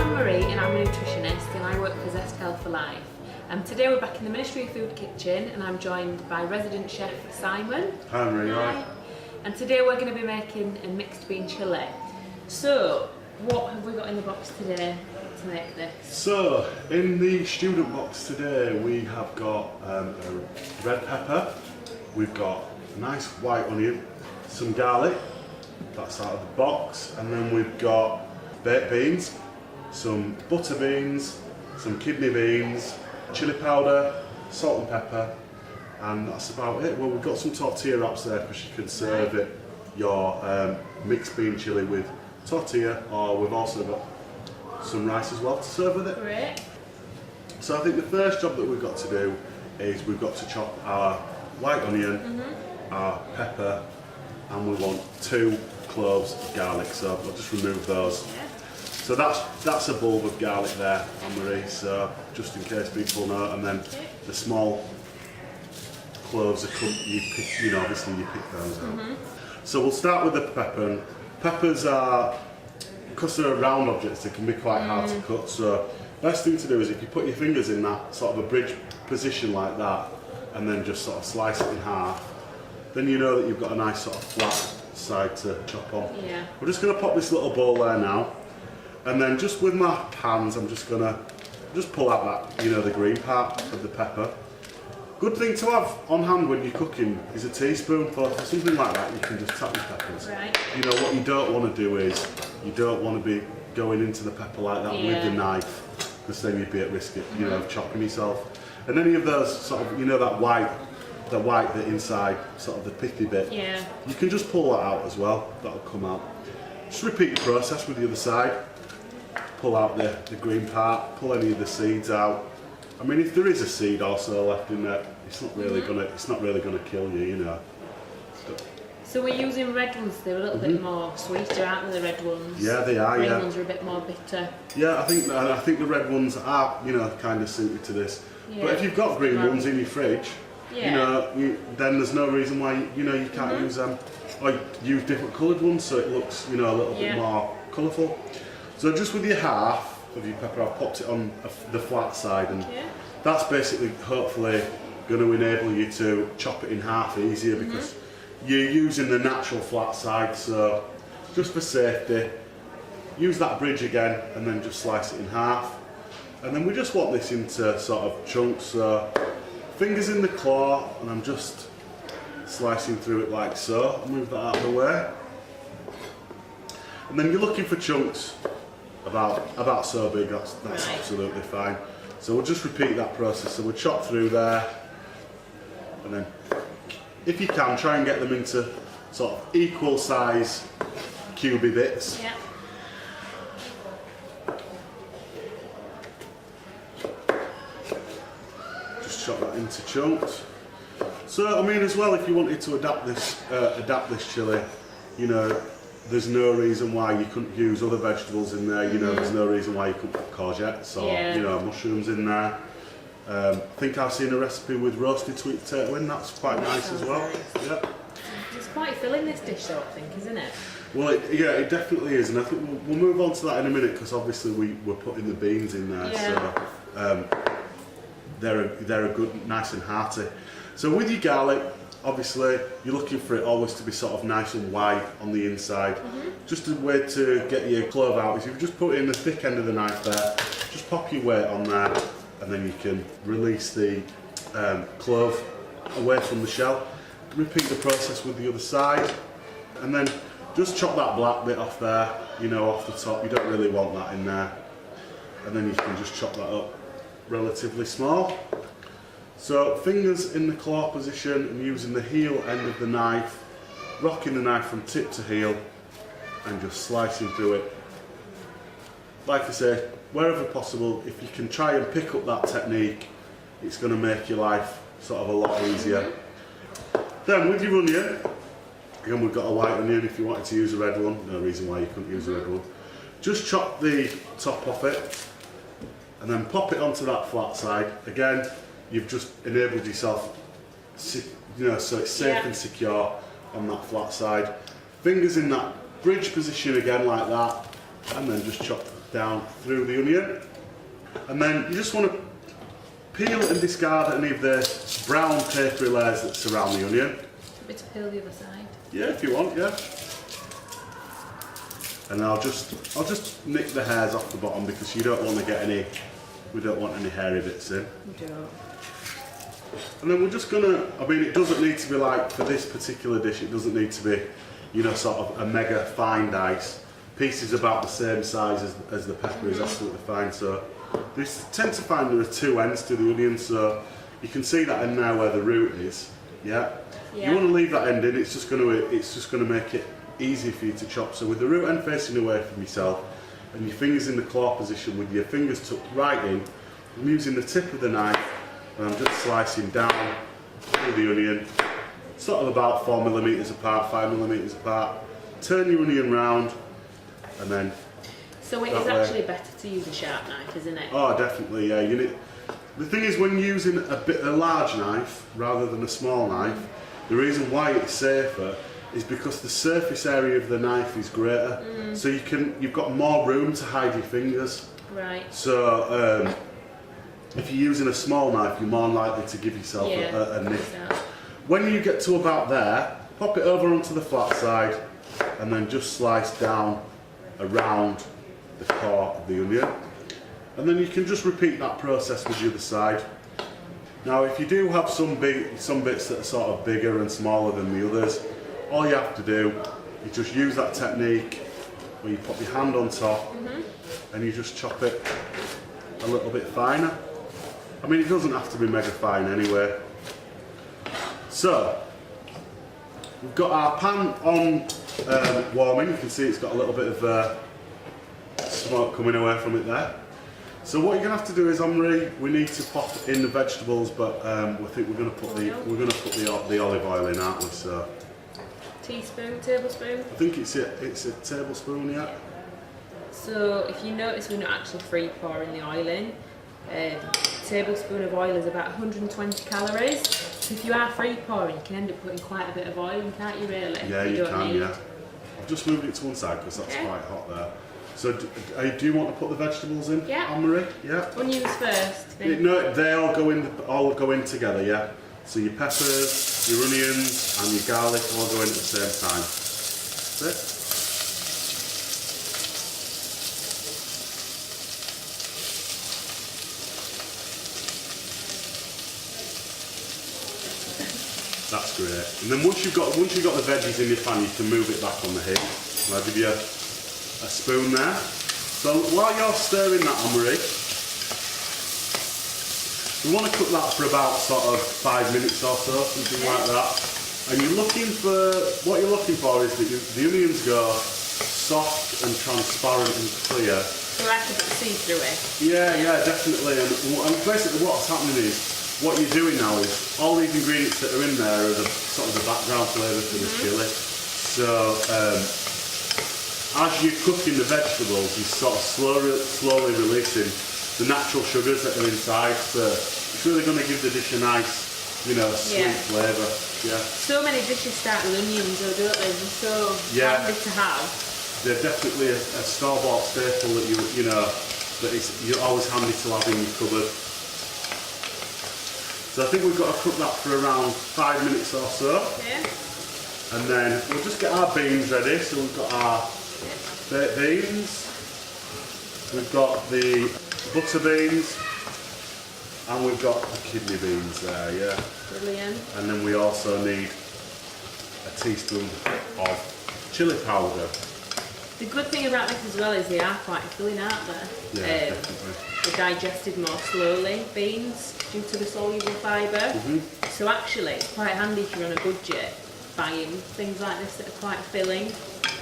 I'm Marie and I'm a nutritionist and I work for Zest Health for Life. Today we're back in the Ministry of Food kitchen and I'm joined by resident chef Simon. Hi Marie. Hi. And today we're going to be making a mixed bean chilli. So, what have we got in the box today to make this? So, in the student box today we have got a red pepper, we've got a nice white onion, some garlic, that's out of the box, and then we've got baked beans, some butter beans, some kidney beans, chilli powder, salt and pepper, and that's about it. Well, we've got some tortilla wraps there because you can serve it your mixed bean chilli with tortilla, or we've also got some rice as well to serve with it. Great. So I think the first job that we've got to do is we've got to chop our white onion, our pepper, and we want 2 cloves of garlic, so I'll just remove those. Yeah. So that's a bulb of garlic there, Anne-Marie, so just in case people know, and then the small cloves are obviously you pick those out. So we'll start with the pepper. And peppers are, because they're round objects, they can be quite hard to cut, so best thing to do is if you put your fingers in that sort of a bridge position like that, and then just sort of slice it in half, then you know that you've got a nice sort of flat side to chop on. Yeah. We're just going to pop this little bowl there now, and then just with my hands I'm just going to pull out that, the green part of the pepper. Good thing to have on hand when you're cooking is a teaspoon. For something like that you can just tap your peppers. Right. What you don't want to do is, you don't want to be going into the pepper like that with the knife, because then you'd be at risk of chopping yourself. And any of those sort of, that white bit inside, sort of the pithy bit, you can just pull that out as well, that'll come out. Just repeat the process with the other side. Pull out the green part, pull any of the seeds out. I mean, if there is a seed also left in there, it's not really gonna kill you, So we're using red ones, they're a little bit more sweeter, aren't they, the red ones? Yeah, they are, Green ones are a bit more bitter. Yeah, I think the red ones are, kind of suited to this. Yeah. But if you've got green ones in your fridge, then there's no reason why you can't use them. Or use different coloured ones so it looks a little bit more colourful. So just with your half of your pepper, I've popped it on the flat side, and that's basically hopefully going to enable you to chop it in half easier because you're using the natural flat side. So just for safety, use that bridge again and then just slice it in half. And then we just want this into sort of chunks, so fingers in the claw, and I'm just slicing through it like so. I'll move that out of the way. And then you're looking for chunks about so big, that's absolutely fine. So we'll just repeat that process. So we'll chop through there, and then if you can, try and get them into sort of equal size cubey bits. Yeah. Chop that into chunks. So I mean, as well, if you wanted to adapt this chilli, there's no reason why you couldn't use other vegetables in there. There's no reason why you couldn't put courgettes or mushrooms in there. I think I've seen a recipe with roasted sweet potato in. That's quite nice as well. Nice. Yeah. It's quite filling, this dish, though, I think, isn't it? Well, it definitely is, and I think we'll move on to that in a minute because obviously we're putting the beans in there. Yeah. So they're a good, nice and hearty. So with your garlic, obviously you're looking for it always to be sort of nice and white on the inside. Just a way to get your clove out is if you just put it in the thick end of the knife there, just pop your weight on there, and then you can release the clove away from the shell. Repeat the process with the other side, and then just chop that black bit off there, off the top. You don't really want that in there, and then you can just chop that up relatively small. So fingers in the claw position and using the heel end of the knife, rocking the knife from tip to heel and just slicing through it. Like I say, wherever possible, if you can try and pick up that technique, it's going to make your life sort of a lot easier. Then with your onion, again we've got a white onion. If you wanted to use a red one, no reason why you couldn't use a red one. Just chop the top off it and then pop it onto that flat side. Again, you've just enabled yourself, so it's safe and secure on that flat side. Fingers in that bridge position again like that, and then just chop down through the onion. And then you just want to peel and discard any of the brown papery layers that surround the onion. A bit to peel the other side. Yeah, if you want, yeah. And I'll just nick the hairs off the bottom because you don't want to get any, we don't want any hairy bits in. We don't. And then we're just gonna, I mean, it doesn't need to be like, for this particular dish, it doesn't need to be, you know, sort of a mega fine dice. Pieces about the same size as the pepper is absolutely fine. So this tend to find there are two ends to the onion, so you can see that end now where the root is. Yeah. You want to leave that end in. It's just gonna make it easy for you to chop. So with the root end facing away from yourself, and your fingers in the claw position with your fingers tucked right in, I'm using the tip of the knife and I'm just slicing down through the onion, sort of about 4mm apart, 5mm apart. Turn your onion round, and then. So it is actually better to use a sharp knife, isn't it? Oh, definitely, yeah. The thing is, when using a large knife rather than a small knife, the reason why it's safer is because the surface area of the knife is greater, so you've got more room to hide your fingers. Right. So if you're using a small knife, you're more likely to give yourself a nick. When you get to about there, pop it over onto the flat side, and then just slice down around the core of the onion. And then you can just repeat that process with the other side. Now, if you do have some bits that are sort of bigger and smaller than the others, all you have to do is just use that technique where you put your hand on top and you just chop it a little bit finer. I mean, it doesn't have to be mega fine anyway. So, we've got our pan on warming. You can see it's got a little bit of smoke coming away from it there. So what you're gonna have to do is, Omri, we need to pop in the vegetables, but we think we're gonna put the olive oil in, aren't we? So Teaspoon, tablespoon. I think it's a tablespoon, yeah. So if you notice, we're not actually free pouring the oil in. A tablespoon of oil is about 120 calories. So if you are free pouring, you can end up putting quite a bit of oil in, can't you? Really? Yeah, you can. Yeah. I've just moved it to one side because that's quite hot there. So do you want to put the vegetables in, Anne-Marie? Yeah. Onions first. Then. No, they all go in together, yeah. So your peppers, your onions, and your garlic all go in at the same time. That's it. That's great. And then once you've got the veggies in your pan, you can move it back on the heat. I'll give you a spoon there. So while you're stirring that, Anne-Marie, we want to cook that for about sort of 5 minutes or so, something like that. And what you're looking for is that the onions go soft and transparent and clear. So I can see through it. Yeah, definitely. And basically what's happening is, what you're doing now is, all these ingredients that are in there are the sort of the background flavour for the chilli. So as you're cooking the vegetables, you're sort of slowly releasing the natural sugars that are inside. So it's really going to give the dish a nice, sweet flavour. Yeah. So many dishes start with onions, though, don't they? They're so handy to have. They're definitely a store-bought staple that you're always handy to have in your cupboard. So I think we've got to cook that for around 5 minutes or so. Yeah. And then we'll just get our beans ready. So we've got our baked beans, we've got the butter beans, and we've got the kidney beans there, yeah. Brilliant. And then we also need a teaspoon of chilli powder. The good thing about this as well is they are quite filling, aren't they? Yeah, definitely. They're digested more slowly, beans, due to the soluble fibre. So actually, it's quite handy if you're on a budget, buying things like this that are quite filling.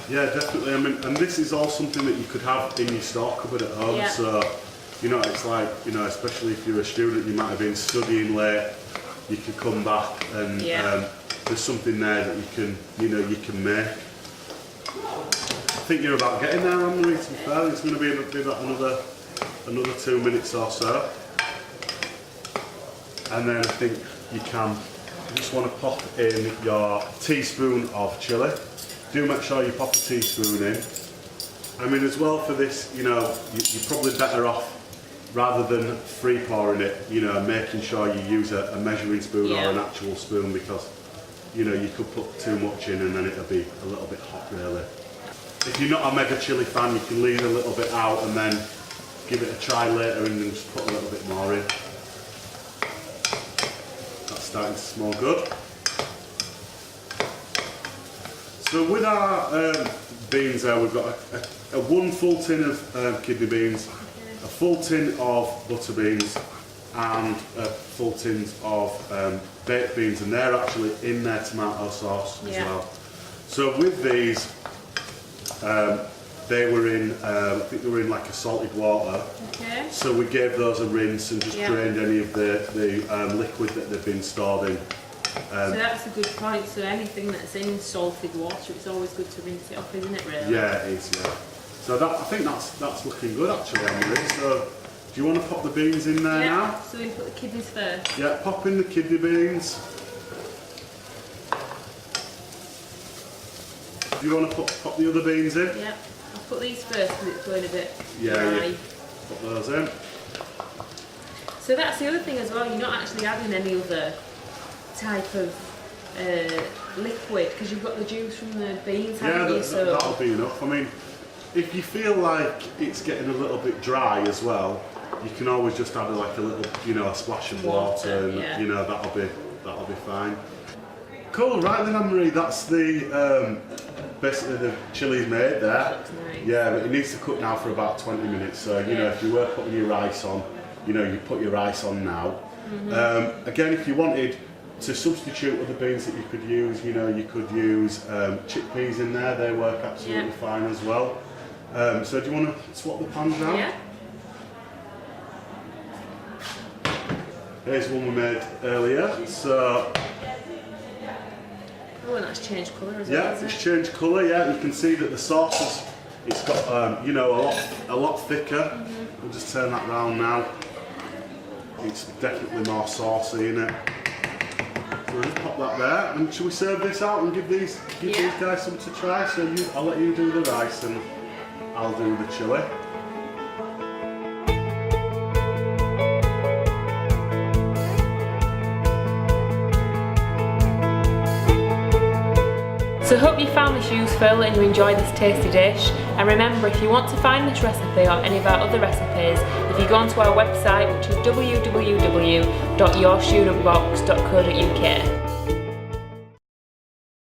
Yeah, definitely. I mean, and this is all something that you could have in your stock cupboard at home. Yeah. So, it's like, especially if you're a student, you might have been studying late, you can come back and there's something there that you can make. I think you're about getting there, Anne-Marie, to be fair. It's going to be about another 2 minutes or so. And then I think you just want to pop in your teaspoon of chilli. Do make sure you pop a teaspoon in. I mean, as well for this, you know, you're probably better off, rather than free pouring it, you know, making sure you use a measuring spoon or an actual spoon, because, you know, you could put too much in and then it'll be a little bit hot really. If you're not a mega chilli fan, you can leave a little bit out and then give it a try later and then just put a little bit more in. That's starting to smell good. So with our beans there, we've got a 1 full tin of kidney beans, a full tin of butter beans, and a full tin of baked beans, and they're actually in their tomato sauce as well. So with these, they were in, I think they were in like a salted water. Okay. So we gave those a rinse and just drained any of the liquid that they've been stored in. So that's a good point. So anything that's in salted water, it's always good to rinse it off, isn't it? Really? Yeah, it is. Yeah. So I think that's looking good actually, Emily. So do you want to pop the beans in there now? So we put the kidneys first. Yeah, pop in the kidney beans. Do you want to pop the other beans in? Yeah, I'll put these first because it's going a bit dry. Yeah. Put those in. So that's the other thing as well, you're not actually adding any other type of liquid because you've got the juice from the beans, haven't you? So that'll be enough. I mean, if you feel like it's getting a little bit dry as well, you can always just add like a little, you know, a splash of water and you know, that'll be fine. Cool, right then, Anne-Marie, that's the basically the chilli's made there. Nice. Yeah, but it needs to cook now for about 20 minutes. So you know, if you were putting your rice on, you know, you put your rice on now. Again, if you wanted to substitute other beans that you could use, you know, you could use chickpeas in there. They work absolutely fine as well. So do you want to swap the pans now? Yeah. Here's one we made earlier. So. Oh, and that's changed colour as well. Yeah, it's changed colour. Yeah, you can see that the sauce it's got you know, a lot thicker. We'll just turn that round now. It's definitely more saucy, isn't it? So we'll just pop that there. And shall we serve this out and give these guys some to try? So I'll let you do the rice and I'll do the chilli. So I hope you found this useful and you enjoyed this tasty dish. And remember, if you want to find this recipe or any of our other recipes, if you go onto our website, which is www.yourstudentbox.co.uk.